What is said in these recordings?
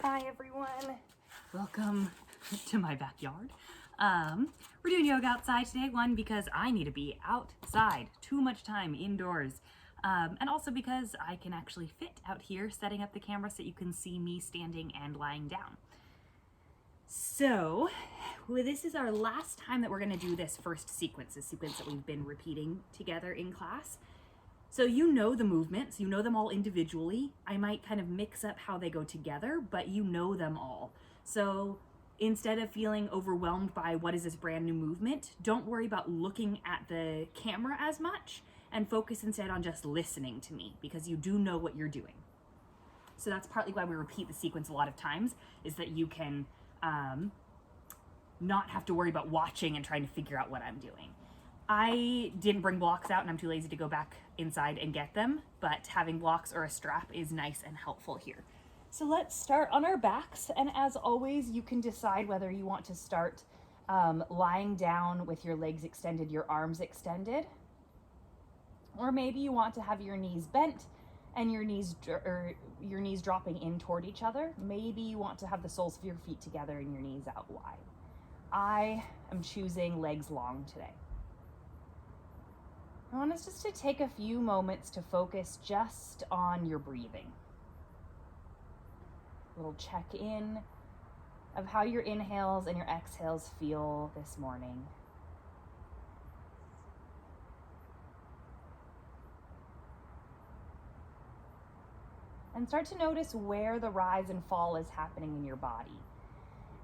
Hi everyone, welcome to my backyard. We're doing yoga outside today, one because I need to be outside, too much time indoors, and also because I can actually fit out here setting up the camera so you can see me standing and lying down. So this is our last time that we're going to do this first sequence, a sequence that we've been repeating together in class. So you know the movements, you know them all individually. I might kind of mix up how they go together, but you know them all. So instead of feeling overwhelmed by what is this brand new movement, don't worry about looking at the camera as much and focus instead on just listening to me, because you do know what you're doing. So that's partly why we repeat the sequence a lot of times, is that you can not have to worry about watching and trying to figure out what I'm doing. I didn't bring blocks out and I'm too lazy to go back inside and get them, but having blocks or a strap is nice and helpful here. So let's start on our backs, and as always, you can decide whether you want to start lying down with your legs extended, your arms extended, or maybe you want to have your knees bent and your knees dropping in toward each other. Maybe you want to have the soles of your feet together and your knees out wide. I am choosing legs long today. I want us just to take a few moments to focus just on your breathing. A little check-in of how your inhales and your exhales feel this morning. And start to notice where the rise and fall is happening in your body.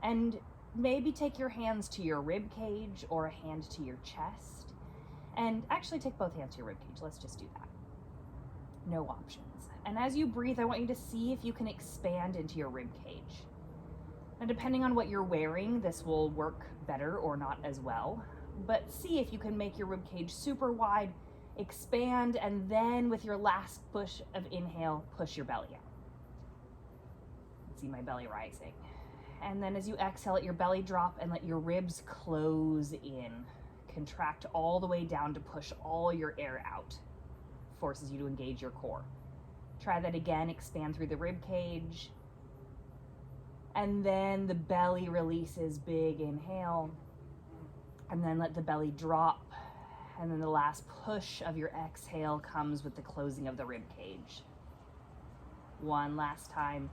And maybe take your hands to your rib cage or a hand to your chest. And actually take both hands to your ribcage. Let's just do that. No options. And as you breathe, I want you to see if you can expand into your ribcage. Now, depending on what you're wearing, this will work better or not as well. But see if you can make your ribcage super wide, expand, and then with your last push of inhale, push your belly out. See my belly rising. And then as you exhale, let your belly drop and let your ribs close in. Contract all the way down to push all your air out. Forces you to engage your core. Try that again, expand through the rib cage. And then the belly releases, big inhale. And then let the belly drop. And then the last push of your exhale comes with the closing of the rib cage. One last time.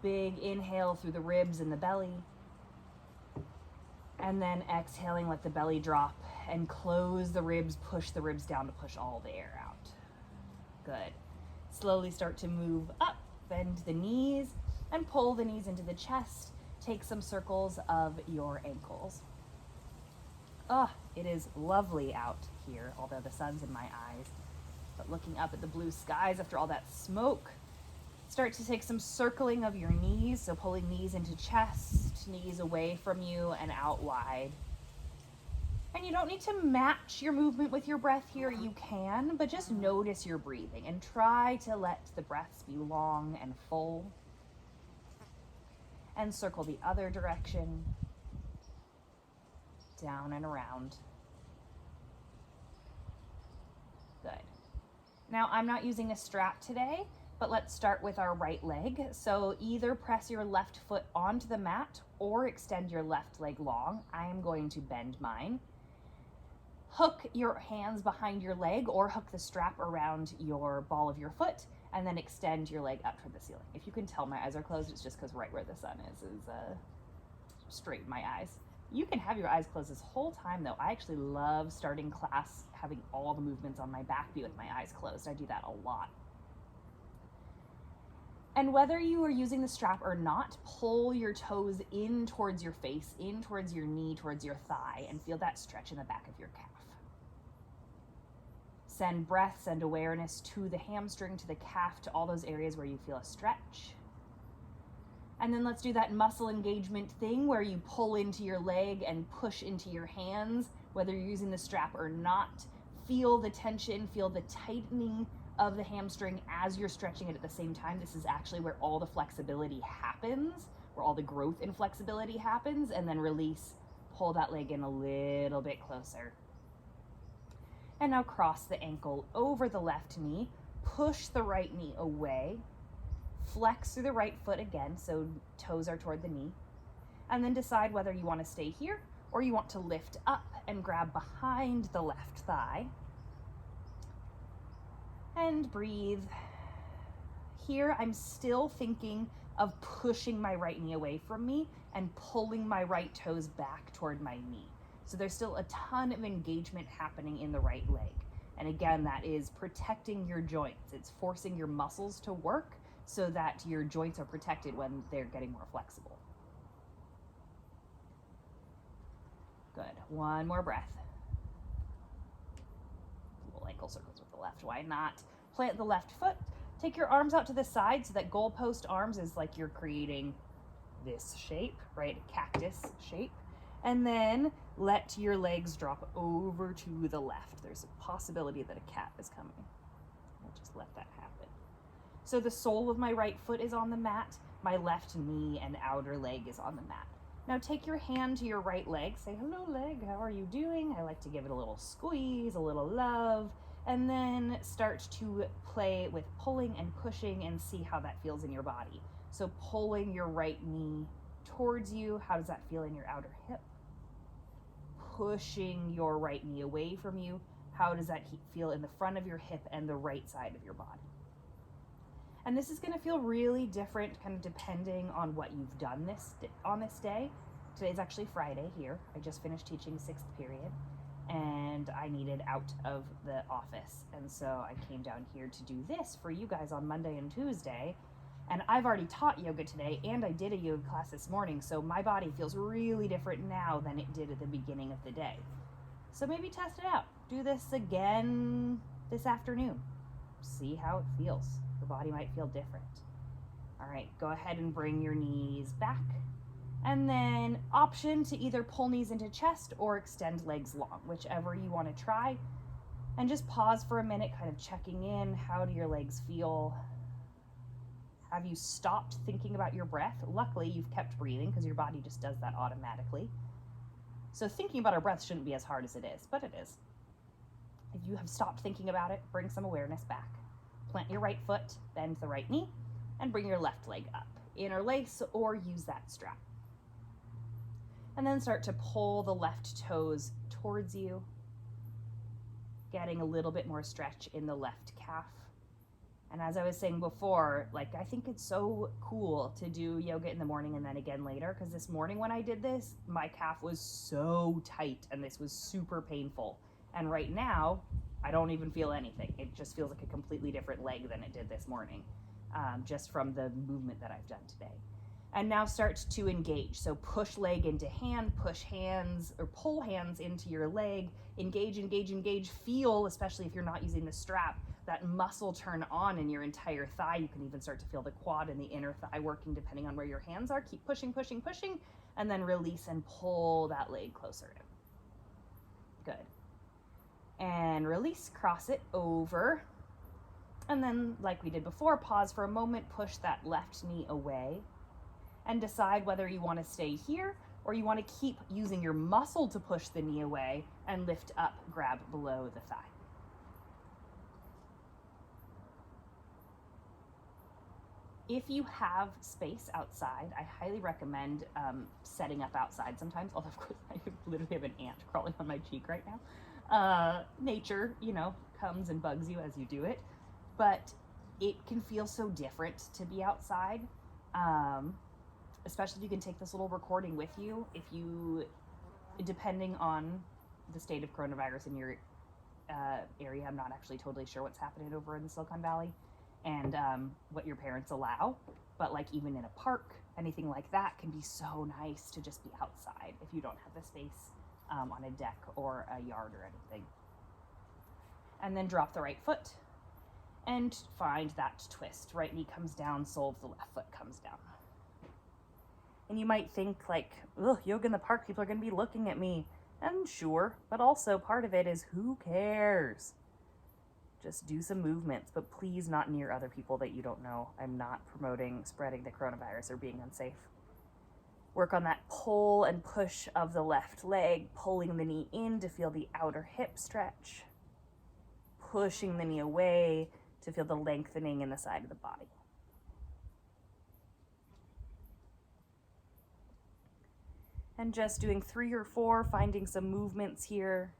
Big inhale through the ribs and the belly. And then exhaling, let the belly drop and close the ribs, push the ribs down to push all the air out. Good. Slowly start to move up, bend the knees, and pull the knees into the chest. Take some circles of your ankles. It is lovely out here, although the sun's in my eyes. But looking up at the blue skies after all that smoke, start to take some circling of your knees, so pulling knees into chest, knees away from you and out wide. And you don't need to match your movement with your breath here, you can, but just notice your breathing and try to let the breaths be long and full. And circle the other direction, down and around. Good. Now I'm not using a strap today, but let's start with our right leg. So either press your left foot onto the mat or extend your left leg long. I am going to bend mine. Hook your hands behind your leg or hook the strap around your ball of your foot and then extend your leg up toward the ceiling. If you can tell my eyes are closed, it's just because right where the sun is straight in my eyes. You can have your eyes closed this whole time though. I actually love starting class having all the movements on my back be with my eyes closed. I do that a lot. And whether you are using the strap or not, pull your toes in towards your face, in towards your knee, towards your thigh, and feel that stretch in the back of your calf. Send breath, send awareness to the hamstring, to the calf, to all those areas where you feel a stretch. And then let's do that muscle engagement thing where you pull into your leg and push into your hands, whether you're using the strap or not. Feel the tension, feel the tightening of the hamstring as you're stretching it at the same time. This is actually where all the flexibility happens, where all the growth and flexibility happens, and then release, pull that leg in a little bit closer. And now cross the ankle over the left knee, push the right knee away, Flex through the right foot again, so toes are toward the knee. And then decide whether you want to stay here or you want to lift up and grab behind the left thigh. And breathe. Here, I'm still thinking of pushing my right knee away from me and pulling my right toes back toward my knee. So there's still a ton of engagement happening in the right leg. And again, that is protecting your joints. It's forcing your muscles to work so that your joints are protected when they're getting more flexible. Good. One more breath. Little ankle circles with the left. Why not? Plant the left foot. Take your arms out to the side so that goalpost arms is like you're creating this shape, right? Cactus shape. And then let your legs drop over to the left. There's a possibility that a cat is coming. We'll just let that happen. So the sole of my right foot is on the mat. My left knee and outer leg is on the mat. Now take your hand to your right leg. Say, hello leg, how are you doing? I like to give it a little squeeze, a little love, and then start to play with pulling and pushing and see how that feels in your body. So pulling your right knee towards you, how does that feel in your outer hip? Pushing your right knee away from you, how does that feel in the front of your hip and the right side of your body? And this is going to feel really different kind of depending on what you've done on this day. Today's actually Friday here. I just finished teaching 6th period and I needed out of the office. And so I came down here to do this for you guys on Monday and Tuesday. And I've already taught yoga today and I did a yoga class this morning. So my body feels really different now than it did at the beginning of the day. So maybe test it out. Do this again this afternoon. See how it feels. Your body might feel different. All right, go ahead and bring your knees back. And then option to either pull knees into chest or extend legs long, whichever you want to try. And just pause for a minute, kind of checking in. How do your legs feel? Have you stopped thinking about your breath? Luckily, you've kept breathing because your body just does that automatically. So thinking about our breath shouldn't be as hard as it is, but it is. If you have stopped thinking about it, bring some awareness back. Plant your right foot, bend the right knee, and bring your left leg up. Interlace or use that strap. And then start to pull the left toes towards you, getting a little bit more stretch in the left calf. And as I was saying before, I think it's so cool to do yoga in the morning and then again later, because this morning when I did this, my calf was so tight and this was super painful. And right now, I don't even feel anything. It just feels like a completely different leg than it did this morning, just from the movement that I've done today. And now start to engage. So push leg into hand, push hands or pull hands into your leg, engage, engage, engage. Feel, especially if you're not using the strap, that muscle turn on in your entire thigh. You can even start to feel the quad and the inner thigh working depending on where your hands are. Keep pushing, pushing, pushing, and then release and pull that leg closer in. Good. And release, cross it over. And then, like we did before, pause for a moment, push that left knee away, and decide whether you want to stay here or you want to keep using your muscle to push the knee away and lift up, grab below the thigh. If you have space outside, I highly recommend setting up outside sometimes, although of course I literally have an ant crawling on my cheek right now. Nature, comes and bugs you as you do it, but it can feel so different to be outside, especially if you can take this little recording with you. If you, depending on the state of coronavirus in your area, I'm not actually totally sure what's happening over in the Silicon Valley and what your parents allow, but even in a park, anything like that can be so nice to just be outside if you don't have the space on a deck or a yard or anything. And then drop the right foot and find that twist. Right knee comes down, sole of the left foot comes down. And you might think ugh, yoga in the park, people are going to be looking at me. And sure, but also part of it is who cares? Just do some movements, but please not near other people that you don't know. I'm not promoting spreading the coronavirus or being unsafe. Work on that pull and push of the left leg, pulling the knee in to feel the outer hip stretch, pushing the knee away to feel the lengthening in the side of the body. And just doing 3 or 4, finding some movements here.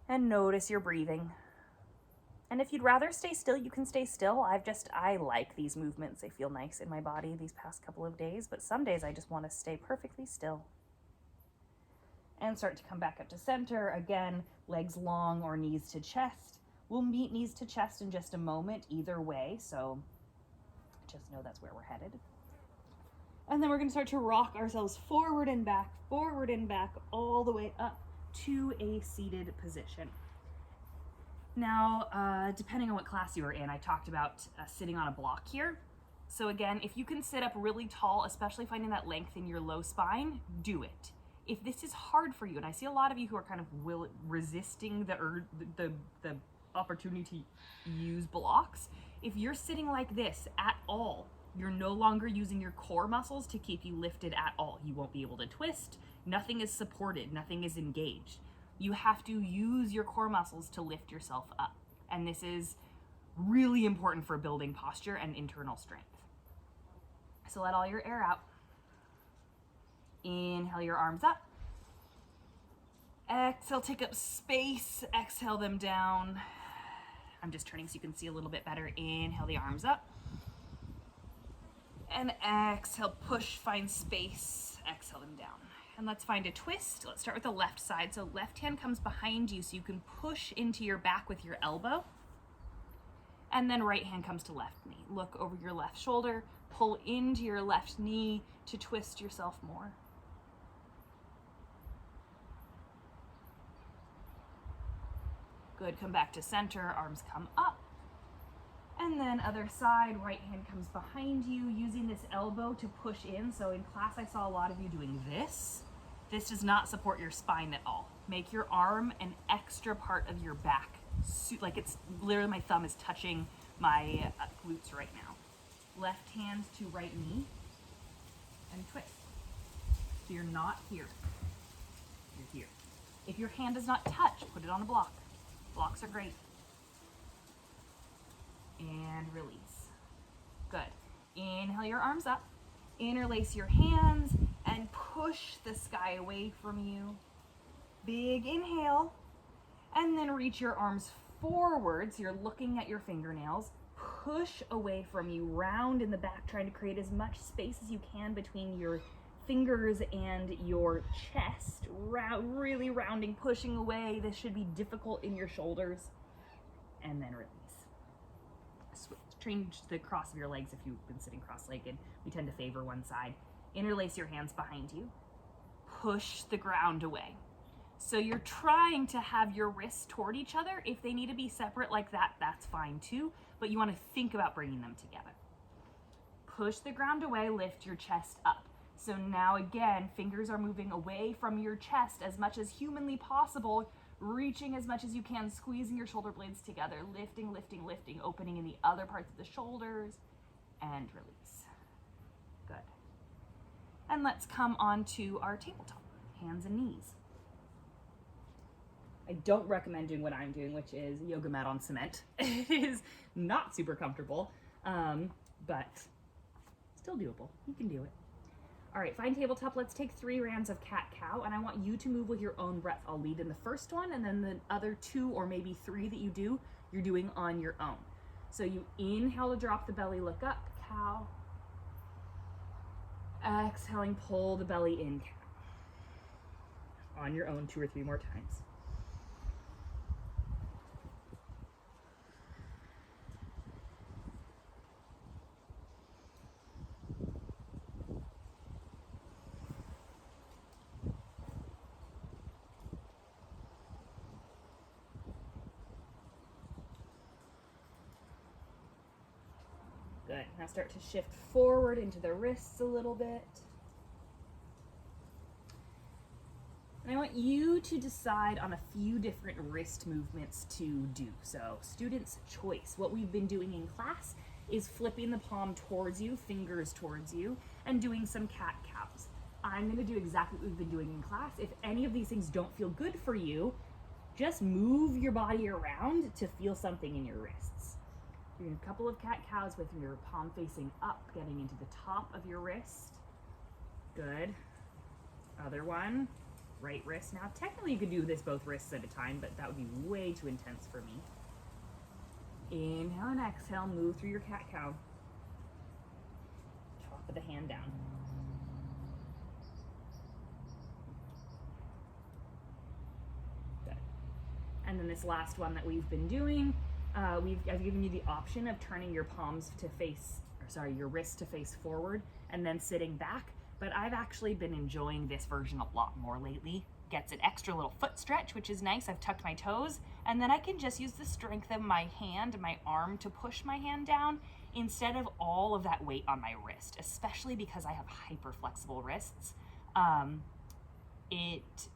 And notice your breathing. And if you'd rather stay still, you can stay still. I like these movements. They feel nice in my body these past couple of days, but some days I just want to stay perfectly still. And start to come back up to center. Again, legs long or knees to chest. We'll meet knees to chest in just a moment, either way, so just know that's where we're headed. And then we're gonna start to rock ourselves forward and back, all the way up to a seated position. Now, depending on what class you were in, I talked about sitting on a block here. So again, if you can sit up really tall, especially finding that length in your low spine, do it. If this is hard for you, and I see a lot of you who are kind of resisting the opportunity to use blocks, if you're sitting like this at all, you're no longer using your core muscles to keep you lifted at all. You won't be able to twist. Nothing is supported. Nothing is engaged. You have to use your core muscles to lift yourself up. And this is really important for building posture and internal strength. So let all your air out. Inhale your arms up. Exhale, take up space. Exhale them down. I'm just turning so you can see a little bit better. Inhale the arms up. And exhale, push, find space. Exhale them down. And let's find a twist. Let's start with the left side. So left hand comes behind you so you can push into your back with your elbow. And then right hand comes to left knee. Look over your left shoulder, pull into your left knee to twist yourself more. Good, come back to center, arms come up. And then other side, right hand comes behind you, using this elbow to push in. So in class, I saw a lot of you doing this. This does not support your spine at all. Make your arm an extra part of your back. Like it's literally my thumb is touching my glutes right now. Left hand to right knee and twist. So you're not here, you're here. If your hand does not touch, put it on a block. Blocks are great. And release. Good. Inhale your arms up. Interlace your hands and push the sky away from you. Big inhale. And then reach your arms forward so you're looking at your fingernails. Push away from you, round in the back, trying to create as much space as you can between your fingers and your chest. Really rounding, pushing away. This should be difficult in your shoulders. And then release. Change the cross of your legs if you've been sitting cross-legged. We tend to favor one side. Interlace your hands behind you. Push the ground away. So you're trying to have your wrists toward each other. If they need to be separate like that, that's fine too. But you want to think about bringing them together. Push the ground away, lift your chest up. So now again, fingers are moving away from your chest as much as humanly possible, reaching as much as you can, squeezing your shoulder blades together, lifting, lifting, lifting, opening in the other parts of the shoulders, and release. Good. And let's come on to our tabletop, hands and knees. I don't recommend doing what I'm doing, which is yoga mat on cement. It is not super comfortable, but still doable. You can do it. All right, find tabletop. Let's take 3 rounds of cat-cow, and I want you to move with your own breath. I'll lead in the first one, and then the other 2 or maybe 3 that you do, you're doing on your own. So you inhale to drop the belly, look up, cow. Exhaling, pull the belly in, cow. On your own 2 or 3 more times. Good. Now start to shift forward into the wrists a little bit. And I want you to decide on a few different wrist movements to do. So, student's choice. What we've been doing in class is flipping the palm towards you, fingers towards you, and doing some cat-cows. I'm going to do exactly what we've been doing in class. If any of these things don't feel good for you, just move your body around to feel something in your wrists. You're doing a couple of cat-cows with your palm facing up, getting into the top of your wrist. Good. Other one, right wrist. Now, technically you could do this both wrists at a time, but that would be way too intense for me. Inhale and exhale, move through your cat-cow. Top of the hand down. Good. And then this last one that we've been doing, I've given you the option of turning your palms to face, your wrist to face forward and then sitting back. But I've actually been enjoying this version a lot more lately. Gets an extra little foot stretch, which is nice. I've tucked my toes, and then I can just use the strength of my hand, my arm, to push my hand down instead of all of that weight on my wrist, especially because I have hyper flexible wrists. It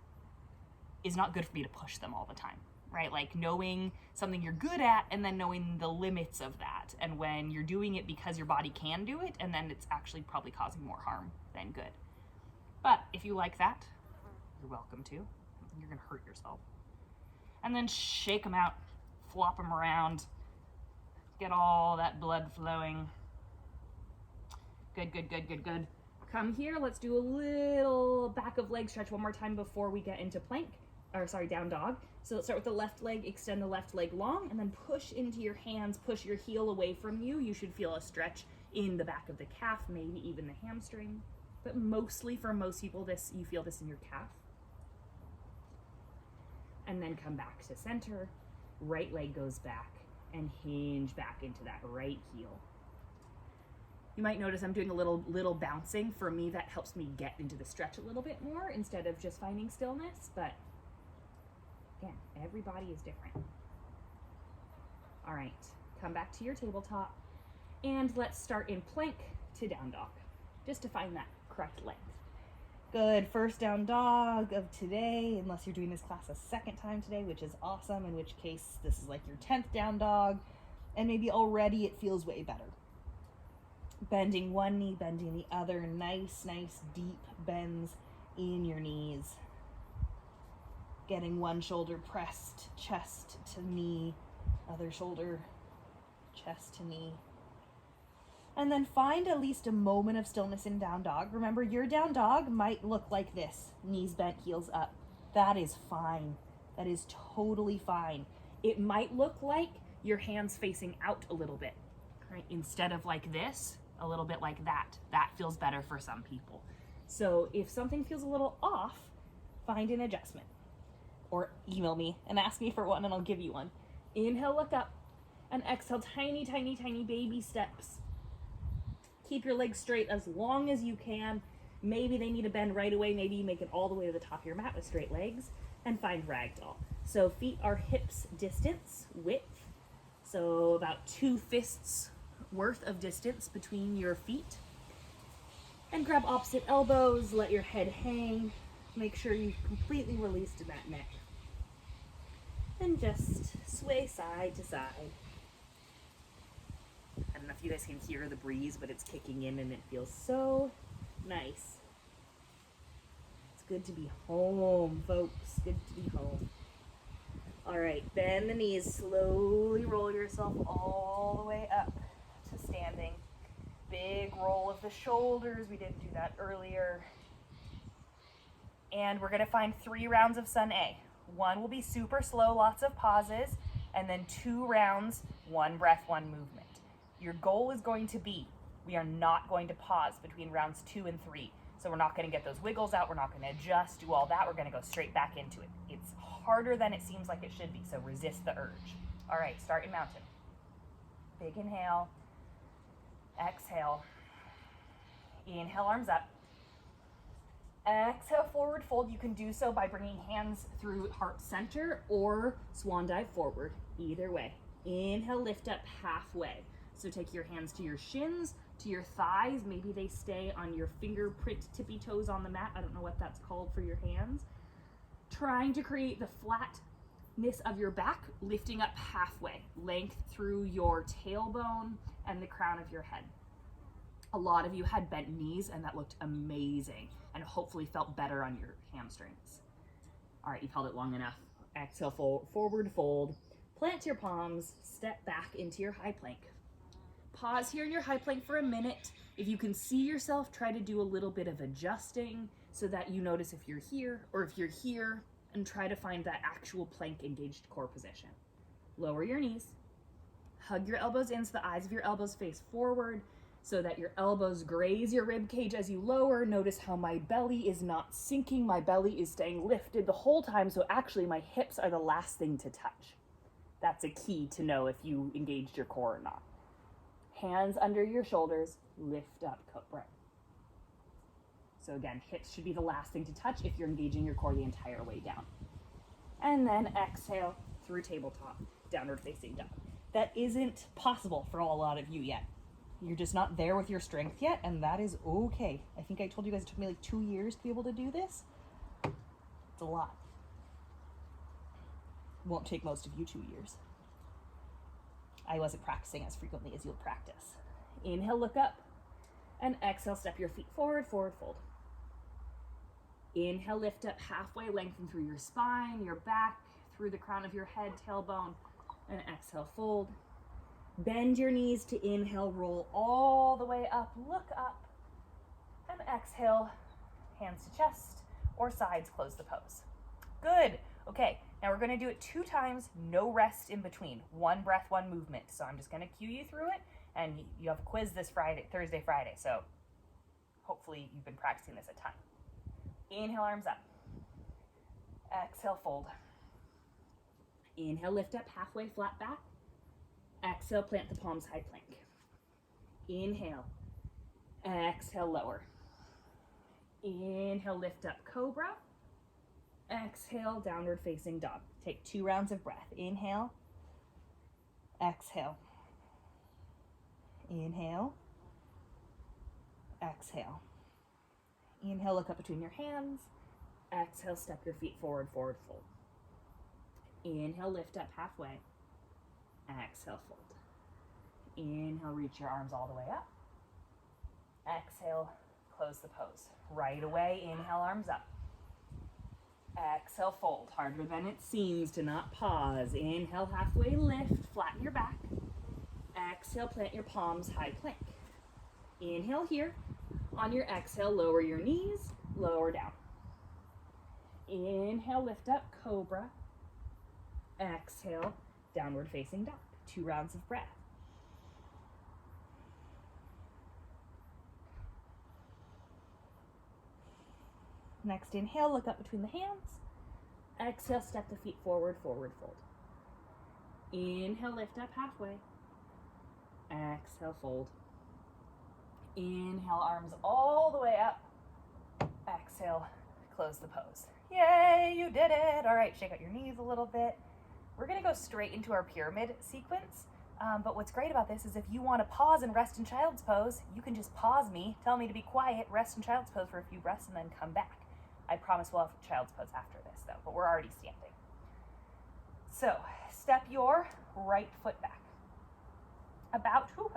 is not good for me to push them all the time, right? Like knowing something you're good at and then knowing the limits of that. And when you're doing it because your body can do it, and then it's actually probably causing more harm than good. But if you like that, you're welcome to. You're gonna hurt yourself. And then shake them out, flop them around, get all that blood flowing. Good, good, good, good, good. Come here, let's do a little back of leg stretch one more time before we get into down dog. So let's start with the left leg, extend the left leg long, and then push into your hands, push your heel away from you. You should feel a stretch in the back of the calf, maybe even the hamstring. But mostly for most people, you feel this in your calf. And then come back to center. Right leg goes back and hinge back into that right heel. You might notice I'm doing a little bouncing. For me, that helps me get into the stretch a little bit more instead of just finding stillness. But again, every body is different. All right, come back to your tabletop and let's start in plank to down dog, just to find that correct length. Good, first down dog of today, unless you're doing this class a second time today, which is awesome, in which case this is like your 10th down dog, and maybe already it feels way better. Bending one knee, bending the other, nice deep bends in your knees. Getting one shoulder pressed, chest to knee, other shoulder, chest to knee. And then find at least a moment of stillness in down dog. Remember, your down dog might look like this, knees bent, heels up. That is fine. That is totally fine. It might look like your hands facing out a little bit, right? Instead of like this, a little bit like that. That feels better for some people. So if something feels a little off, find an adjustment. Or email me and ask me for one and I'll give you one. Inhale, look up, and exhale, tiny, tiny, tiny baby steps. Keep your legs straight as long as you can. Maybe they need to bend right away. Maybe you make it all the way to the top of your mat with straight legs, and find ragdoll. So feet are hips distance, width. So about 2 fists worth of distance between your feet. And grab opposite elbows, let your head hang. Make sure you've completely released that neck. And just sway side to side. I don't know if you guys can hear the breeze, but it's kicking in and it feels so nice. It's good to be home, folks. Good to be home. All right, bend the knees. Slowly roll yourself all the way up to standing. Big roll of the shoulders. We didn't do that earlier. And we're gonna find 3 rounds of Sun A. 1 will be super slow, lots of pauses, and then 2 rounds, 1 breath, 1 movement. Your goal is going to be, we are not going to pause between rounds 2 and 3. So we're not gonna get those wiggles out, we're not gonna adjust, do all that, we're gonna go straight back into it. It's harder than it seems like it should be, so resist the urge. All right, start in mountain. Big inhale, exhale. Inhale, arms up. Exhale, forward fold. You can do so by bringing hands through heart center or swan dive forward, either way. Inhale, lift up halfway. So take your hands to your shins, to your thighs. Maybe they stay on your fingerprint tippy toes on the mat. I don't know what that's called for your hands. Trying to create the flatness of your back, lifting up halfway. Length through your tailbone and the crown of your head. A lot of you had bent knees and that looked amazing and hopefully felt better on your hamstrings. All right, you've held it long enough. Exhale, forward fold. Plant your palms, step back into your high plank. Pause here in your high plank for a minute. If you can see yourself, try to do a little bit of adjusting so that you notice if you're here or if you're here, and try to find that actual plank engaged core position. Lower your knees, hug your elbows in so the eyes of your elbows face forward so that your elbows graze your rib cage as you lower. Notice how my belly is not sinking. My belly is staying lifted the whole time, so actually my hips are the last thing to touch. That's a key to know if you engaged your core or not. Hands under your shoulders, lift up, cobra. So again, hips should be the last thing to touch if you're engaging your core the entire way down. And then exhale through tabletop, downward facing dog. That isn't possible for a lot of you yet. You're just not there with your strength yet, and that is okay. I think I told you guys it took me like 2 years to be able to do this. It's a lot. Won't take most of you 2 years. I wasn't practicing as frequently as you'll practice. Inhale, look up, and exhale, step your feet forward, forward fold. Inhale, lift up halfway, lengthen through your spine, your back, through the crown of your head, tailbone, and exhale, fold. Bend your knees to inhale, roll all the way up, look up, and exhale, hands to chest or sides, close the pose. Good. Okay, now we're gonna do it 2 times, no rest in between. 1 breath, 1 movement. So I'm just gonna cue you through it, and you have a quiz this Thursday, Friday, so hopefully you've been practicing this a ton. Inhale, arms up. Exhale, fold. Inhale, lift up halfway, flat back. Exhale, plant the palms, high plank. Inhale. Exhale, lower. Inhale, lift up, cobra. Exhale, downward facing dog. Take 2 rounds of breath. Inhale. Exhale. Inhale. Exhale. Inhale, look up between your hands. Exhale, step your feet forward, forward fold. Inhale, lift up halfway. Exhale, fold. Inhale, reach your arms all the way up. Exhale, close the pose. Right away, inhale, arms up. Exhale, fold. Harder than it seems to not pause. Inhale, halfway lift, flatten your back. Exhale, plant your palms, high plank. Inhale here. On your exhale, lower your knees, lower down. Inhale, lift up, cobra. Exhale, downward facing dog. 2 rounds of breath. Next inhale, look up between the hands. Exhale, step the feet forward, forward fold. Inhale, lift up halfway. Exhale, fold. Inhale, arms all the way up. Exhale, close the pose. Yay, you did it. All right, shake out your knees a little bit. We're gonna go straight into our pyramid sequence. But what's great about this is if you wanna pause and rest in child's pose, you can just pause me, tell me to be quiet, rest in child's pose for a few breaths, and then come back. I promise we'll have child's pose after this though, but we're already standing. So step your right foot back. I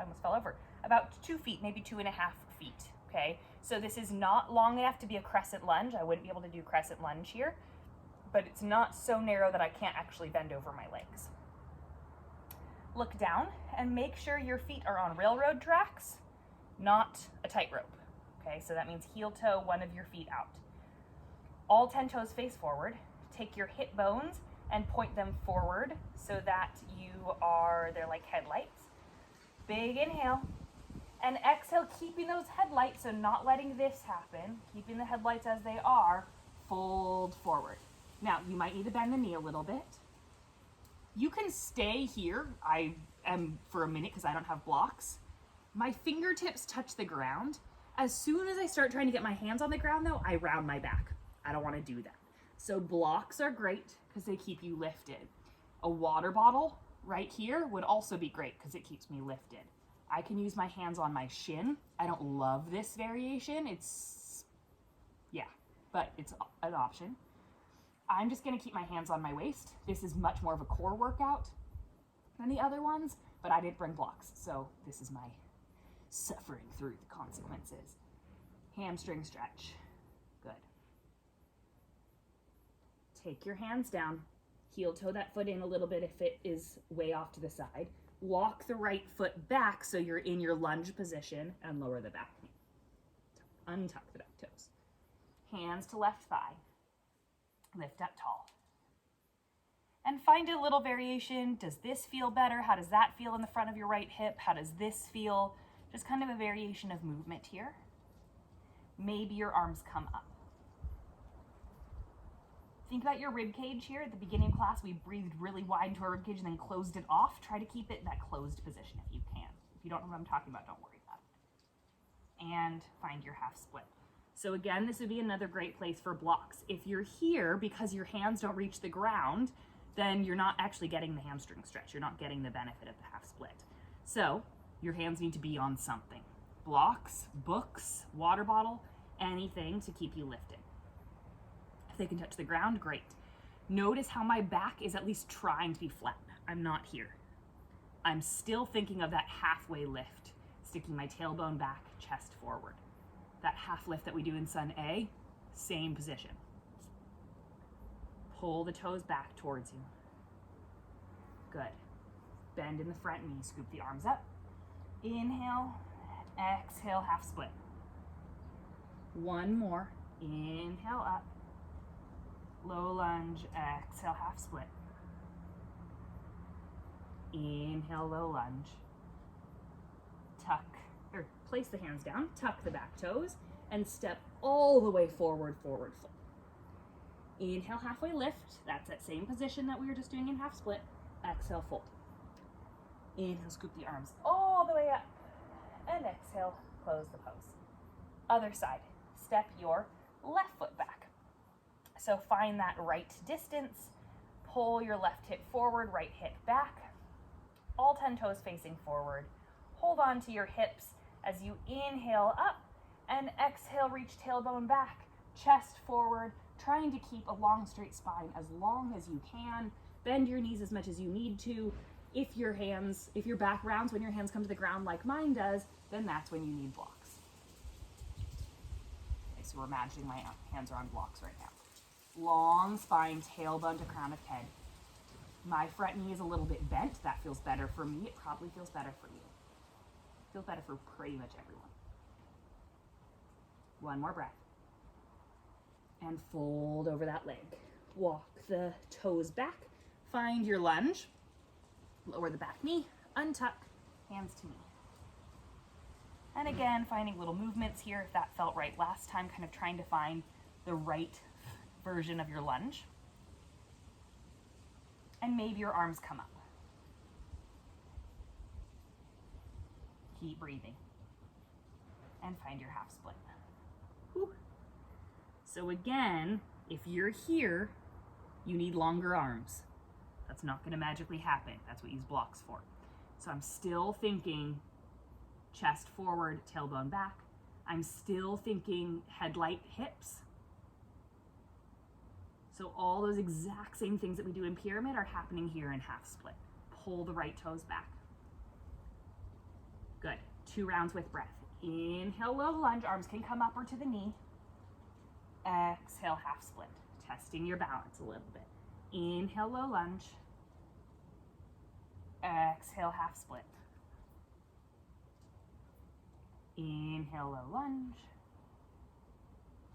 almost fell over. About 2 feet, maybe 2.5 feet, okay? So this is not long enough to be a crescent lunge. I wouldn't be able to do crescent lunge here, but it's not so narrow that I can't actually bend over my legs. Look down and make sure your feet are on railroad tracks, not a tightrope, okay? So that means heel toe, one of your feet out. All 10 toes face forward. Take your hip bones and point them forward so that they're like headlights. Big inhale. And exhale, keeping those headlights, so not letting this happen, keeping the headlights as they are, fold forward. Now, you might need to bend the knee a little bit. You can stay here. I am for a minute because I don't have blocks. My fingertips touch the ground. As soon as I start trying to get my hands on the ground though, I round my back. I don't want to do that. So blocks are great because they keep you lifted. A water bottle right here would also be great because it keeps me lifted. I can use my hands on my shin. I don't love this variation. But it's an option. I'm just gonna keep my hands on my waist. This is much more of a core workout than the other ones, but I didn't bring blocks, so this is my suffering through the consequences. Hamstring stretch. Good. Take your hands down. Heel toe that foot in a little bit if it is way off to the side. Walk the right foot back so you're in your lunge position and lower the back knee. Untuck the back toes. Hands to left thigh. Lift up tall. And find a little variation. Does this feel better? How does that feel in the front of your right hip? How does this feel? Just kind of a variation of movement here. Maybe your arms come up. Think about your rib cage here. At the beginning of class, we breathed really wide into our rib cage and then closed it off. Try to keep it in that closed position if you can. If you don't know what I'm talking about, don't worry about it. And find your half split. So again, this would be another great place for blocks. If you're here because your hands don't reach the ground, then you're not actually getting the hamstring stretch. You're not getting the benefit of the half split. So your hands need to be on something. Blocks, books, water bottle, anything to keep you lifted. If they can touch the ground, great. Notice how my back is at least trying to be flat. I'm not here. I'm still thinking of that halfway lift, sticking my tailbone back, chest forward. That half lift that we do in Sun A, same position. Pull the toes back towards you. Good. Bend in the front knee, scoop the arms up. Inhale, exhale, half split. One more. Inhale up. Low lunge, exhale, half split. Inhale, low lunge. Tuck, or place the hands down, tuck the back toes, and step all the way forward, forward fold. Inhale, halfway lift. That's that same position that we were just doing in half split. Exhale, fold. Inhale, scoop the arms all the way up. And exhale, close the pose. Other side, step your left foot back. So find that right distance, pull your left hip forward, right hip back, all 10 toes facing forward. Hold on to your hips as you inhale up and exhale, reach tailbone back, chest forward, trying to keep a long straight spine as long as you can. Bend your knees as much as you need to. If your back rounds when your hands come to the ground like mine does, then that's when you need blocks. Okay, so we're imagining my hands are on blocks right now. Long spine, tailbone to crown of head. My front knee is a little bit bent. That feels better for me. It probably feels better for you. Feels better for pretty much everyone. One more breath. And fold over that leg. Walk the toes back. Find your lunge. Lower the back knee. Untuck. Hands to knee. And again, finding little movements here if that felt right last time, kind of trying to find the right version of your lunge. And maybe your arms come up. Keep breathing. And find your half split. Whew. So again, if you're here, you need longer arms. That's not going to magically happen. That's what you use blocks for. So I'm still thinking chest forward, tailbone back. I'm still thinking headlight hips. So all those exact same things that we do in pyramid are happening here in half split. Pull the right toes back. Good. 2 rounds with breath. Inhale, low lunge. Arms can come upward to the knee. Exhale, half split. Testing your balance a little bit. Inhale, low lunge. Exhale, half split. Inhale, low lunge.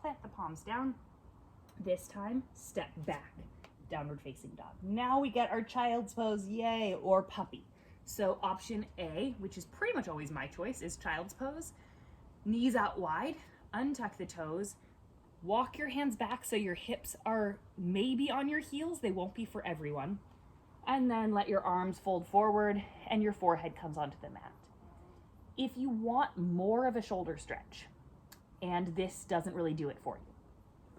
Plant the palms down. This time, step back, downward facing dog. Now we get our child's pose, yay, or puppy. So option A, which is pretty much always my choice, is child's pose. Knees out wide, untuck the toes, walk your hands back so your hips are maybe on your heels. They won't be for everyone. And then let your arms fold forward and your forehead comes onto the mat. If you want more of a shoulder stretch, and this doesn't really do it for you,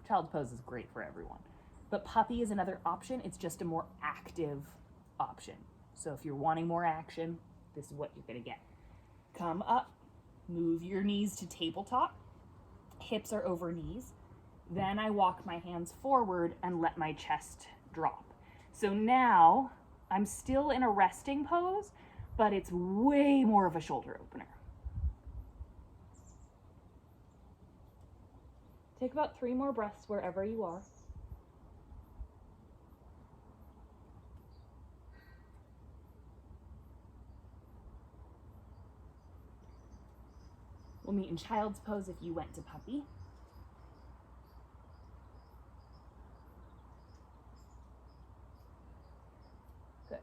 child's pose is great for everyone. But puppy is another option. It's just a more active option. So if you're wanting more action, this is what you're gonna get. Come up, move your knees to tabletop. Hips are over knees. Then I walk my hands forward and let my chest drop. So now I'm still in a resting pose, but it's way more of a shoulder opener. Take about 3 more breaths wherever you are. We'll meet in child's pose if you went to puppy. Good.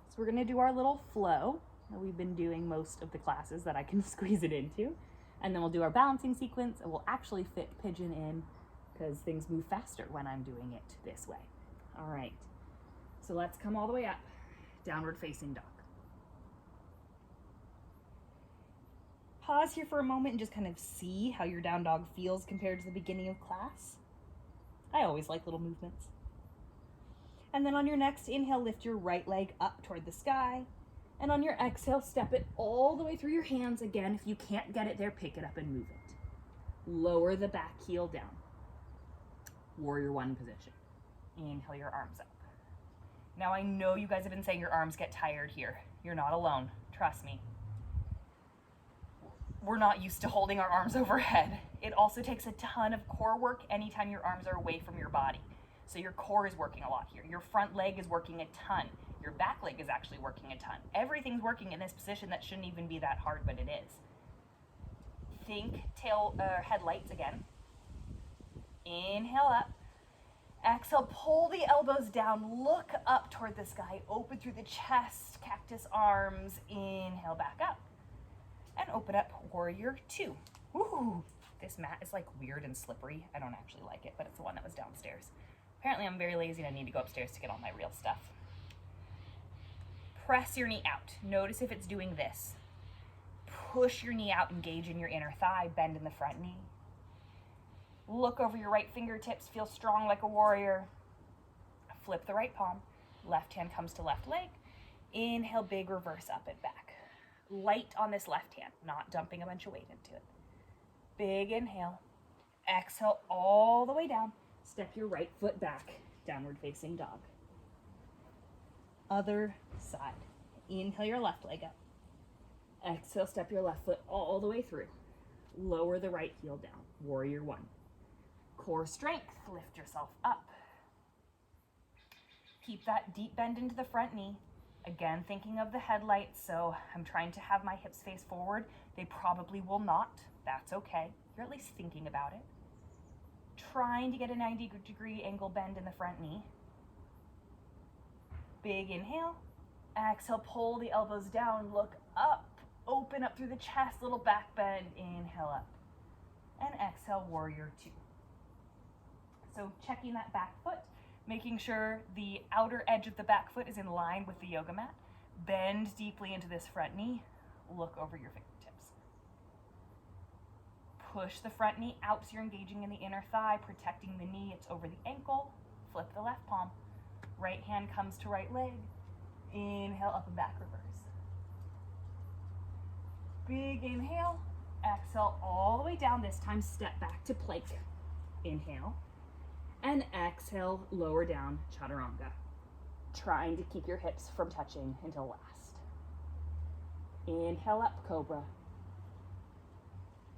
So we're gonna do our little flow that we've been doing most of the classes that I can squeeze it into. And then we'll do our balancing sequence, and we'll actually fit pigeon in because things move faster when I'm doing it this way. All right, so let's come all the way up, downward facing dog. Pause here for a moment and just kind of see how your down dog feels compared to the beginning of class. I always like little movements. And then on your next inhale, lift your right leg up toward the sky. And on your exhale, step it all the way through your hands. Again, if you can't get it there, pick it up and move it. Lower the back heel down. Warrior one position. Inhale your arms up. Now I know you guys have been saying your arms get tired here. You're not alone, trust me. We're not used to holding our arms overhead. It also takes a ton of core work anytime your arms are away from your body. So your core is working a lot here. Your front leg is working a ton. Your back leg is actually working a ton. Everything's working in this position that shouldn't even be that hard, but it is. Think headlights again. Inhale up. Exhale, pull the elbows down, look up toward the sky, open through the chest, cactus arms, inhale back up. And open up warrior two. Ooh, this mat is like weird and slippery. I don't actually like it, but it's the one that was downstairs. Apparently I'm very lazy and I need to go upstairs to get all my real stuff. Press your knee out. Notice if it's doing this. Push your knee out, engage in your inner thigh, bend in the front knee. Look over your right fingertips, feel strong like a warrior. Flip the right palm. Left hand comes to left leg. Inhale, big reverse up and back. Light on this left hand, not dumping a bunch of weight into it. Big inhale. Exhale all the way down. Step your right foot back, downward facing dog. Other side. Inhale your left leg up. Exhale, step your left foot all the way through. Lower the right heel down, warrior one. Core strength, lift yourself up. Keep that deep bend into the front knee. Again, thinking of the headlights, so I'm trying to have my hips face forward. They probably will not. That's okay. You're at least thinking about it. Trying to get a 90-degree angle bend in the front knee. Big inhale. Exhale, pull the elbows down, look up, open up through the chest, little back bend, inhale up. And exhale, warrior two. So checking that back foot, making sure the outer edge of the back foot is in line with the yoga mat. Bend deeply into this front knee. Look over your fingertips. Push the front knee out so you're engaging in the inner thigh, protecting the knee. It's over the ankle. Flip the left palm. Right hand comes to right leg. Inhale, up and back, reverse. Big inhale. Exhale all the way down. This time step back to plank. Inhale. And exhale, lower down, chaturanga. Trying to keep your hips from touching until last. Inhale up, cobra.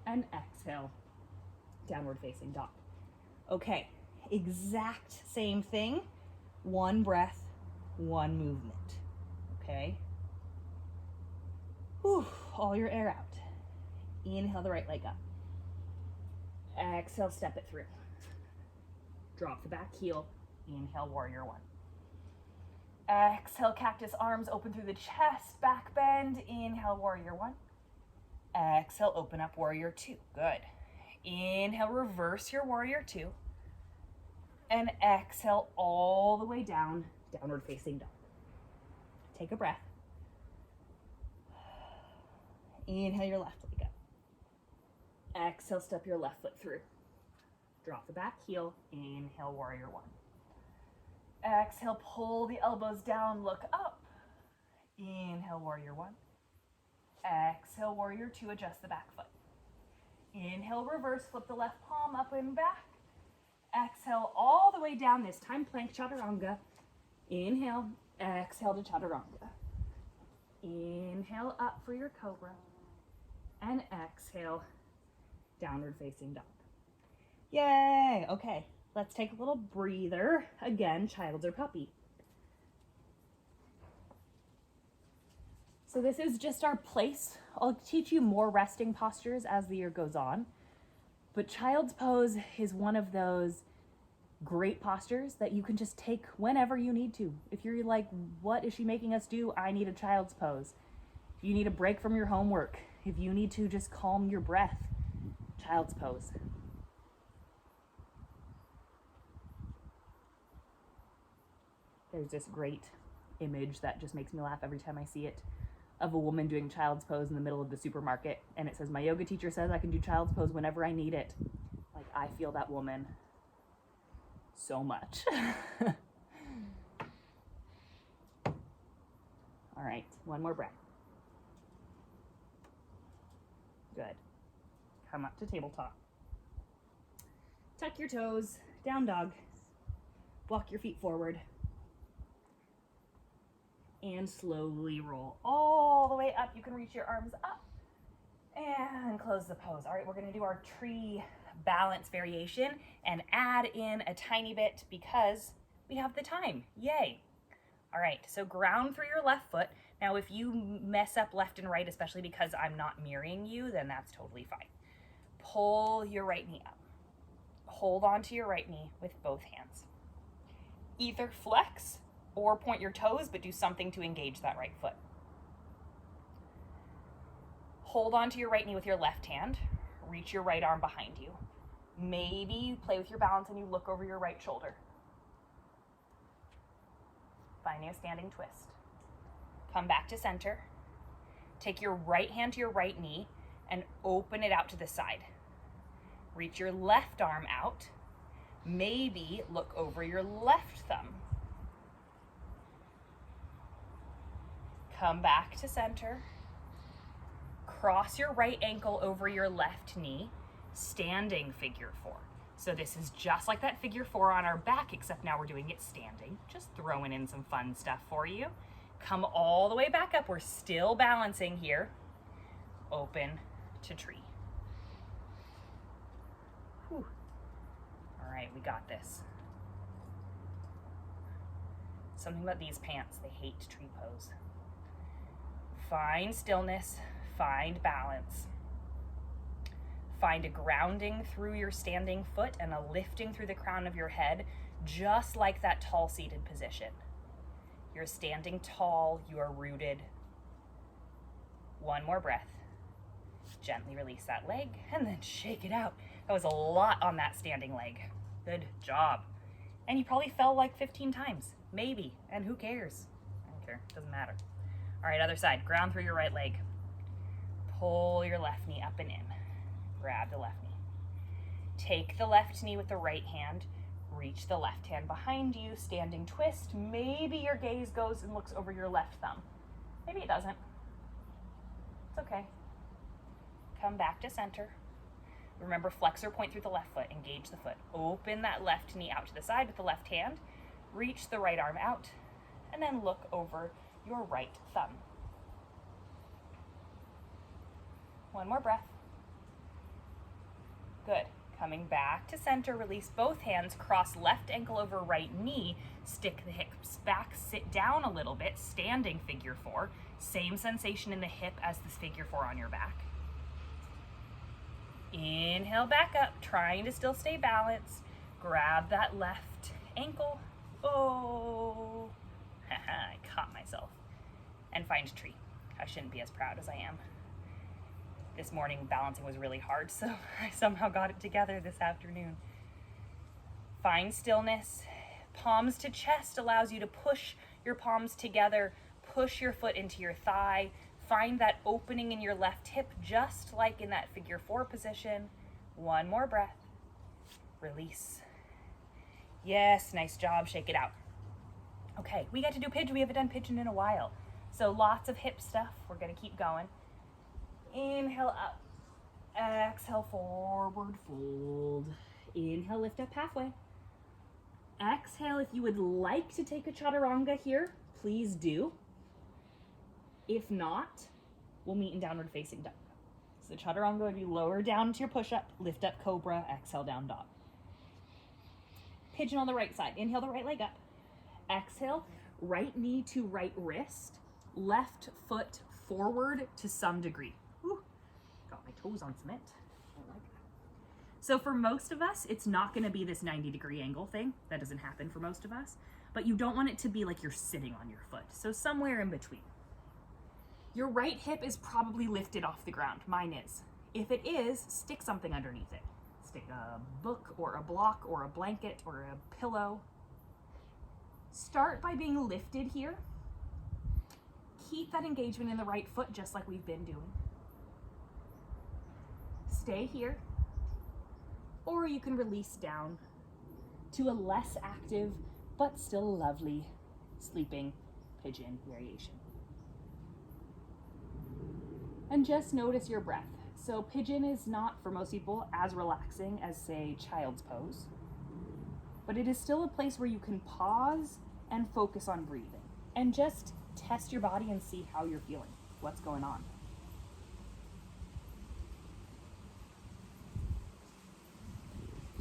And exhale, downward facing dog. Okay, exact same thing. One breath, one movement. Okay? Whew, all your air out. Inhale the right leg up. Exhale, step it through. Drop the back heel. Inhale, warrior one. Exhale, cactus arms open through the chest, back bend. Inhale, warrior one. Exhale, open up, warrior two. Good. Inhale, reverse your warrior two. And exhale all the way down, downward facing dog. Take a breath. Inhale your left leg up. Exhale, step your left foot through. Drop the back heel. Inhale, warrior one. Exhale, pull the elbows down, look up. Inhale, warrior one. Exhale, warrior two, adjust the back foot. Inhale, reverse, flip the left palm up and back. Exhale all the way down, this time plank chaturanga. Inhale, exhale to chaturanga. Inhale up for your cobra. And exhale, downward facing dog. Yay! Okay, let's take a little breather. Again, child or puppy. So this is just our place. I'll teach you more resting postures as the year goes on, but child's pose is one of those great postures that you can just take whenever you need to. If you're like, what is she making us do? I need a child's pose. If you need a break from your homework, if you need to just calm your breath, child's pose. There's this great image that just makes me laugh every time I see it, of a woman doing child's pose in the middle of the supermarket, and it says, my yoga teacher says I can do child's pose whenever I need it. Like, I feel that woman so much. All right, one more breath. Good. Come up to tabletop. Tuck your toes, down dog. Walk your feet forward. And slowly roll all the way up. You can reach your arms up and close the pose. All right, we're gonna do our tree balance variation and add in a tiny bit because we have the time. Yay. All right, so ground through your left foot. Now, if you mess up left and right, especially because I'm not mirroring you, then that's totally fine. Pull your right knee up. Hold on to your right knee with both hands. Either flex or point your toes, but do something to engage that right foot. Hold on to your right knee with your left hand. Reach your right arm behind you. Maybe you play with your balance and you look over your right shoulder. Finding a standing twist. Come back to center. Take your right hand to your right knee and open it out to the side. Reach your left arm out. Maybe look over your left thumb. Come back to center. Cross your right ankle over your left knee, standing figure four. So this is just like that figure four on our back, except now we're doing it standing. Just throwing in some fun stuff for you. Come all the way back up. We're still balancing here. Open to tree. Whew. All right, we got this. Something about these pants, they hate tree pose. Find stillness, find balance. Find a grounding through your standing foot and a lifting through the crown of your head, just like that tall seated position. You're standing tall, you are rooted. One more breath. Gently release that leg and then shake it out. That was a lot on that standing leg. Good job. And you probably fell like 15 times, maybe, and who cares? I don't care, doesn't matter. All right, other side, ground through your right leg. Pull your left knee up and in. Grab the left knee. Take the left knee with the right hand. Reach the left hand behind you, standing twist. Maybe your gaze goes and looks over your left thumb. Maybe it doesn't. It's okay. Come back to center. Remember, flex or point through the left foot. Engage the foot. Open that left knee out to the side with the left hand. Reach the right arm out, and then look over your right thumb. One more breath. Good. Coming back to center, release both hands, cross left ankle over right knee, stick the hips back, sit down a little bit, standing figure four. Same sensation in the hip as this figure four on your back. Inhale back up, trying to still stay balanced. Grab that left ankle. Oh, I caught myself. And find tree. I shouldn't be as proud as I am. This morning balancing was really hard, so I somehow got it together this afternoon. Find stillness. Palms to chest allows you to push your palms together, push your foot into your thigh. Find that opening in your left hip, just like in that figure four position. One more breath. Release. Yes, nice job. Shake it out. Okay, we get to do pigeon. We haven't done pigeon in a while. So lots of hip stuff. We're gonna keep going. Inhale up. Exhale, forward fold. Inhale, lift up halfway. Exhale, if you would like to take a chaturanga here, please do. If not, we'll meet in downward facing dog. So the chaturanga would be lower down to your push-up, lift up cobra, exhale, down dog. Pigeon on the right side. Inhale the right leg up. Exhale, right knee to right wrist. left foot forward to some degree. Ooh, got my toes on cement. I like that. So for most of us, it's not going to be this 90-degree angle thing. That doesn't happen for most of us. But you don't want it to be like you're sitting on your foot. So somewhere in between. Your right hip is probably lifted off the ground. Mine is. If it is, stick something underneath it. Stick a book or a block or a blanket or a pillow. Start by being lifted here. Keep that engagement in the right foot just like we've been doing. Stay here. Or you can release down to a less active but still lovely sleeping pigeon variation. And just notice your breath. So pigeon is not, for most people, as relaxing as, say, child's pose. But it is still a place where you can pause and focus on breathing. And just test your body and see how you're feeling. What's going on?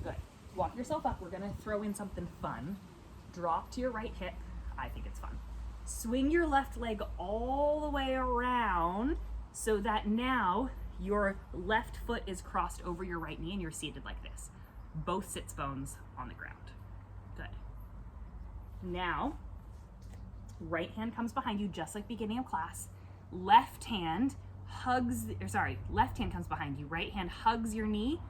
Good. Walk yourself up. We're going to throw in something fun. Drop to your right hip. I think it's fun. Swing your left leg all the way around so that now your left foot is crossed over your right knee and you're seated like this. Both sits bones on the ground. Good. Now, right hand comes behind you just like beginning of class. Left hand comes behind you. Right hand hugs your knee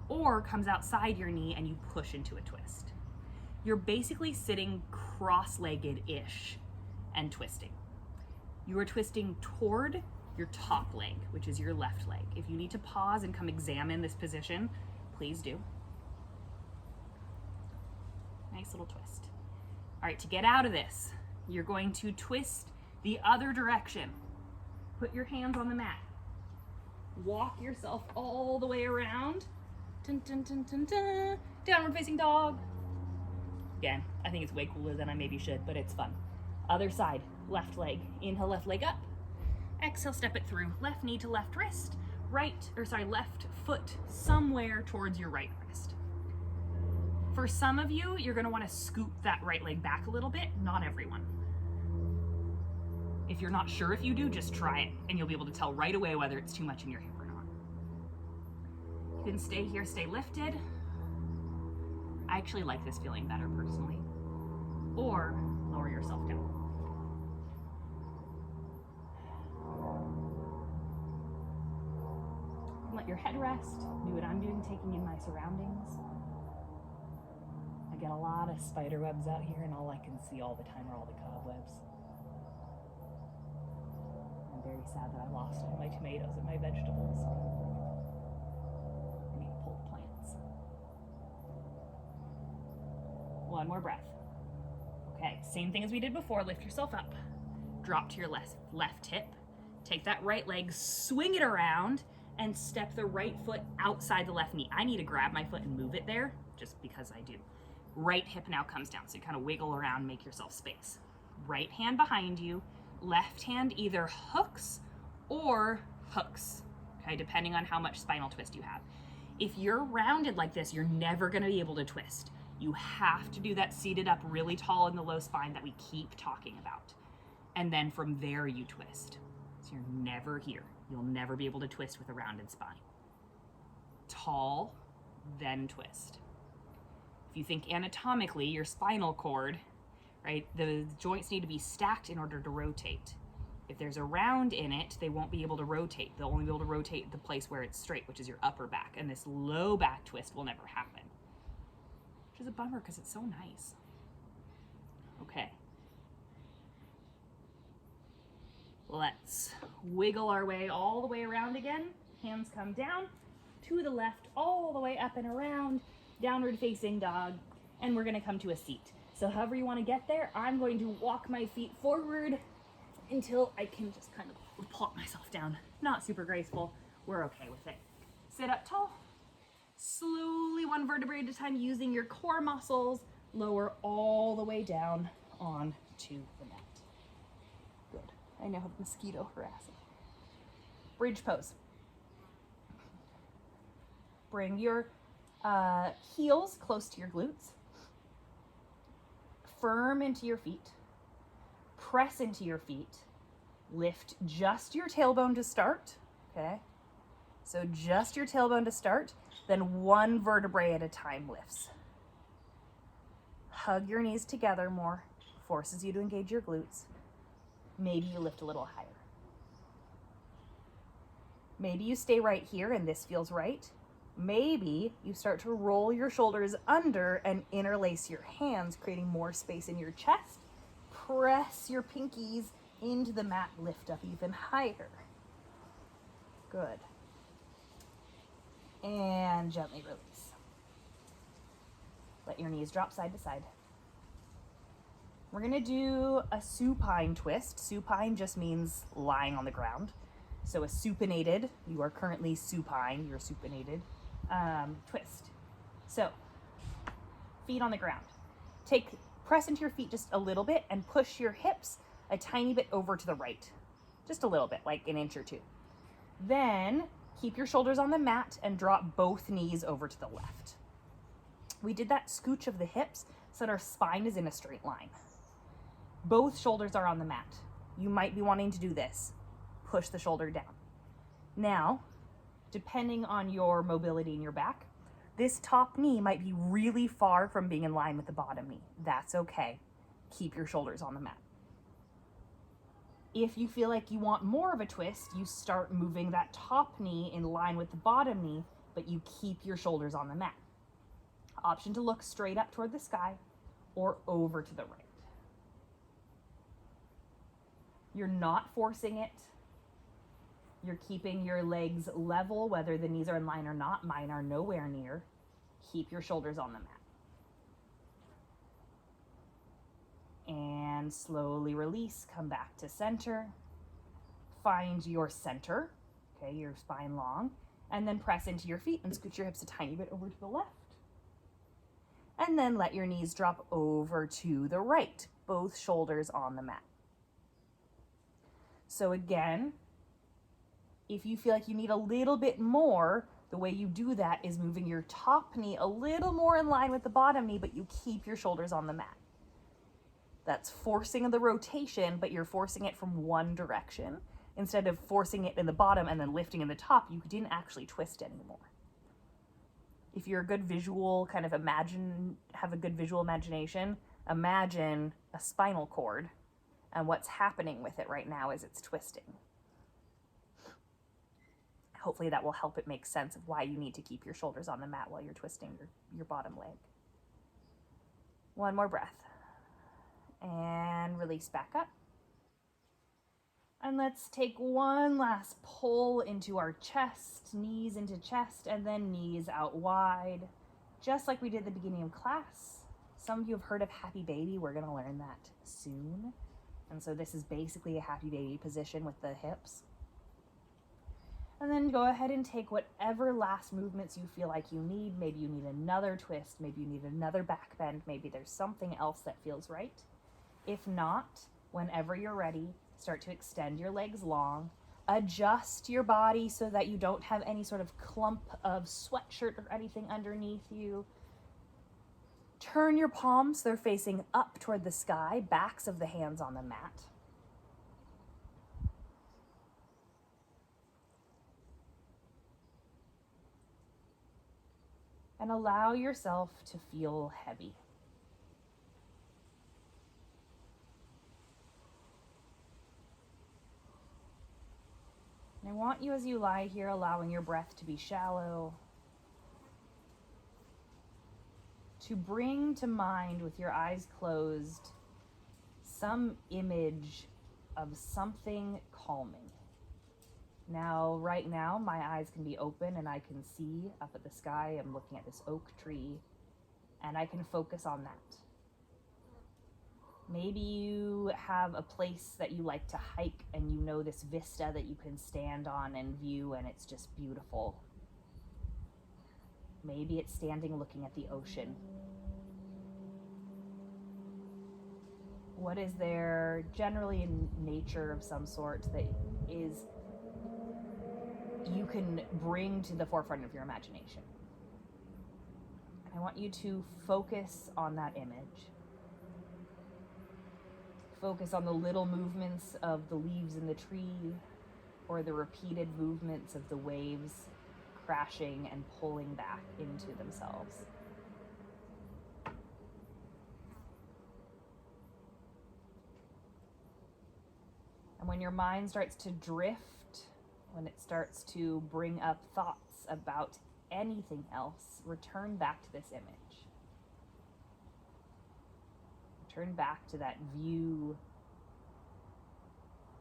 or comes outside your knee and you push into a twist. You're basically sitting cross-legged-ish and twisting. You are twisting toward your top leg, which is your left leg. If you need to pause and come examine this position, please do. Nice little twist. All right, to get out of this, you're going to twist the other direction. Put your hands on the mat. Walk yourself all the way around. Dun, dun, dun, dun, dun. Downward facing dog. Again, I think it's way cooler than I maybe should, but it's fun. Other side, left leg. Inhale, left leg up. Exhale, step it through. Left knee to left wrist. Left foot somewhere towards your right wrist. For some of you, you're gonna wanna scoop that right leg back a little bit. Not everyone. If you're not sure if you do, just try it, and you'll be able to tell right away whether it's too much in your hip or not. You can stay here, stay lifted. I actually like this feeling better personally. Or lower yourself down. Let your head rest. Do what I'm doing, taking in my surroundings. I get a lot of spider webs out here and all I can see all the time are all the cobwebs. I'm very sad that I lost all my tomatoes and my vegetables. I need to pull the plants. One more breath. Okay, same thing as we did before. Lift yourself up. Drop to your left hip. Take that right leg, swing it around, and step the right foot outside the left knee. I need to grab my foot and move it there, just because I do. Right hip now comes down, so you kind of wiggle around, make yourself space. Right hand behind you, left hand either hooks or hooks, okay, depending on how much spinal twist you have. If you're rounded like this, you're never gonna be able to twist. You have to do that seated up really tall in the low spine that we keep talking about. And then from there you twist. So you're never here. You'll never be able to twist with a rounded spine. Tall, then twist. If you think anatomically, your spinal cord, right, the joints need to be stacked in order to rotate. If there's a round in it, they won't be able to rotate. They'll only be able to rotate the place where it's straight, which is your upper back. And this low back twist will never happen. Which is a bummer because it's so nice. Okay. Let's wiggle our way all the way around again. Hands come down to the left, all the way up and around, downward facing dog, and we're gonna come to a seat. So however you wanna get there, I'm going to walk my feet forward until I can just kind of plop myself down. Not super graceful, we're okay with it. Sit up tall, slowly one vertebrae at a time using your core muscles, lower all the way down onto the mat. Good. I now have mosquito harassing. Bridge pose. Bring your heels close to your glutes. Firm into your feet. Press into your feet. Lift just your tailbone to start, okay? So just your tailbone to start, then one vertebrae at a time lifts. Hug your knees together more, forces you to engage your glutes. Maybe you lift a little higher. Maybe you stay right here and this feels right. Maybe you start to roll your shoulders under and interlace your hands, creating more space in your chest. Press your pinkies into the mat, lift up even higher. Good. And gently release. Let your knees drop side to side. We're gonna do a supine twist. Supine just means lying on the ground. So a supinated, you are currently supine, you're supinated, twist. So, feet on the ground. Press into your feet just a little bit and push your hips a tiny bit over to the right. Just a little bit, like an inch or two. Then, keep your shoulders on the mat and drop both knees over to the left. We did that scooch of the hips so that our spine is in a straight line. Both shoulders are on the mat. You might be wanting to do this. Push the shoulder down. Now, depending on your mobility in your back, this top knee might be really far from being in line with the bottom knee. That's okay. Keep your shoulders on the mat. If you feel like you want more of a twist, you start moving that top knee in line with the bottom knee, but you keep your shoulders on the mat. Option to look straight up toward the sky or over to the right. You're not forcing it. You're keeping your legs level, whether the knees are in line or not. Mine are nowhere near. Keep your shoulders on the mat. And slowly release, come back to center. Find your center, okay, your spine long, and then press into your feet and scoot your hips a tiny bit over to the left. And then let your knees drop over to the right, both shoulders on the mat. So again, if you feel like you need a little bit more, the way you do that is moving your top knee a little more in line with the bottom knee, but you keep your shoulders on the mat. That's forcing the rotation, but you're forcing it from one direction. Instead of forcing it in the bottom and then lifting in the top, you didn't actually twist anymore. If you're a good visual, have a good visual imagination, imagine a spinal cord, and what's happening with it right now is it's twisting. Hopefully that will help it make sense of why you need to keep your shoulders on the mat while you're twisting your bottom leg. One more breath. And release back up. And let's take one last pull into our chest, knees into chest, and then knees out wide, just like we did at the beginning of class. Some of you have heard of happy baby. We're going to learn that soon. And so this is basically a happy baby position with the hips. And then go ahead and take whatever last movements you feel like you need. Maybe you need another twist. Maybe you need another back bend. Maybe there's something else that feels right. If not, whenever you're ready, start to extend your legs long. Adjust your body so that you don't have any sort of clump of sweatshirt or anything underneath you. Turn your palms so they're facing up toward the sky, backs of the hands on the mat. And allow yourself to feel heavy. And I want you, as you lie here, allowing your breath to be shallow, to bring to mind with your eyes closed some image of something calming. Now, right now, my eyes can be open and I can see up at the sky. I'm looking at this oak tree and I can focus on that. Maybe you have a place that you like to hike and you know this vista that you can stand on and view and it's just beautiful. Maybe it's standing looking at the ocean. What is there generally in nature of some sort that is you can bring to the forefront of your imagination? And I want you to focus on that image. Focus on the little movements of the leaves in the tree or the repeated movements of the waves crashing and pulling back into themselves. And when your mind starts to drift, when it starts to bring up thoughts about anything else, return back to this image. Return back to that view,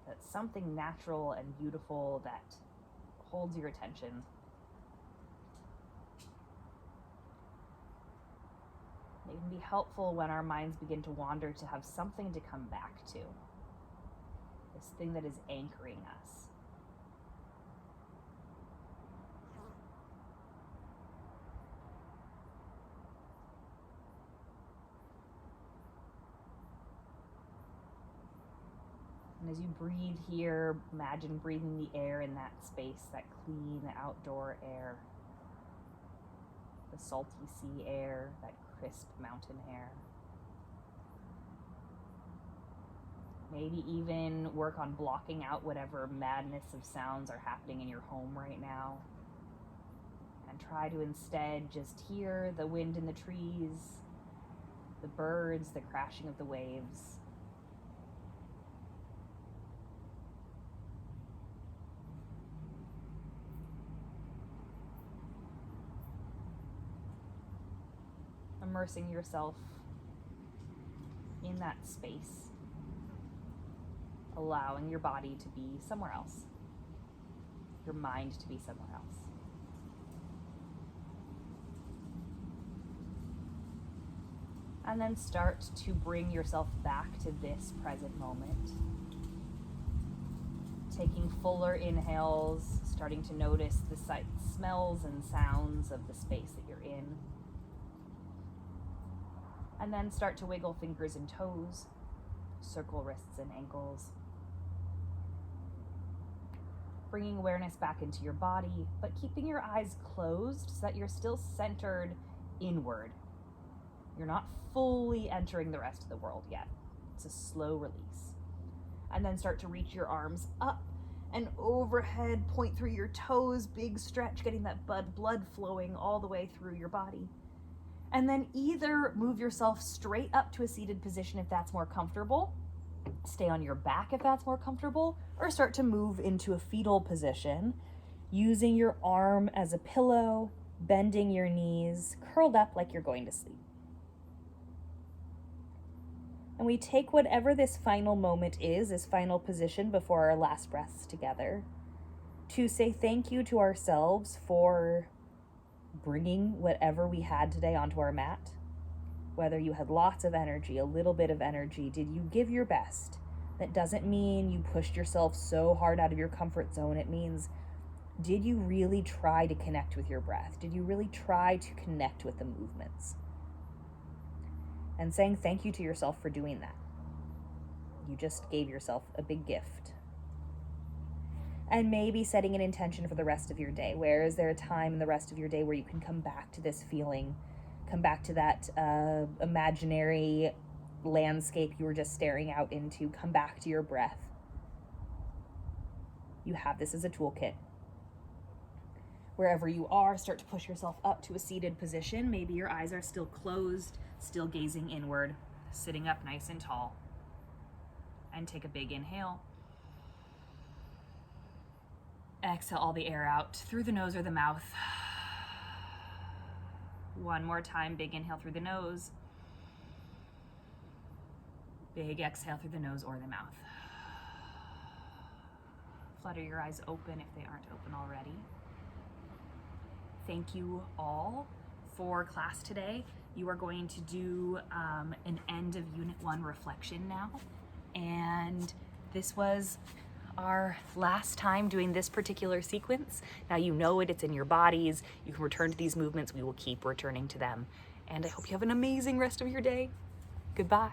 that's something natural and beautiful that holds your attention. It can be helpful when our minds begin to wander to have something to come back to. This thing that is anchoring us. And as you breathe here, imagine breathing the air in that space, that clean outdoor air. The salty sea air, that crisp mountain air. Maybe even work on blocking out whatever madness of sounds are happening in your home right now. And try to instead just hear the wind in the trees, the birds, the crashing of the waves. Immersing yourself in that space, allowing your body to be somewhere else, your mind to be somewhere else. And then start to bring yourself back to this present moment. Taking fuller inhales, starting to notice the sights, smells, and sounds of the space that you're in. And then start to wiggle fingers and toes, circle wrists and ankles. Bringing awareness back into your body, but keeping your eyes closed so that you're still centered inward. You're not fully entering the rest of the world yet. It's a slow release. And then start to reach your arms up and overhead, point through your toes, big stretch, getting that blood flowing all the way through your body. And then either move yourself straight up to a seated position if that's more comfortable, stay on your back if that's more comfortable, or start to move into a fetal position, using your arm as a pillow, bending your knees, curled up like you're going to sleep. And we take whatever this final moment is, this final position before our last breaths together, to say thank you to ourselves for bringing whatever we had today onto our mat. Whether you had lots of energy, a little bit of energy, did you give your best? That doesn't mean you pushed yourself so hard out of your comfort zone. It means, did you really try to connect with your breath? Did you really try to connect with the movements? And saying thank you to yourself for doing that. You just gave yourself a big gift. And maybe setting an intention for the rest of your day. Where is there a time in the rest of your day where you can come back to this feeling, come back to that imaginary landscape you were just staring out into, come back to your breath. You have this as a toolkit. Wherever you are, start to push yourself up to a seated position. Maybe your eyes are still closed, still gazing inward, sitting up nice and tall. And take a big inhale. Exhale all the air out through the nose or the mouth. One more time, big inhale through the nose. Big exhale through the nose or the mouth. Flutter your eyes open if they aren't open already. Thank you all for class today. You are going to do an end of Unit 1 reflection now. And this was our last time doing this particular sequence. Now you know it, it's in your bodies. You can return to these movements. We will keep returning to them. And I hope you have an amazing rest of your day. Goodbye.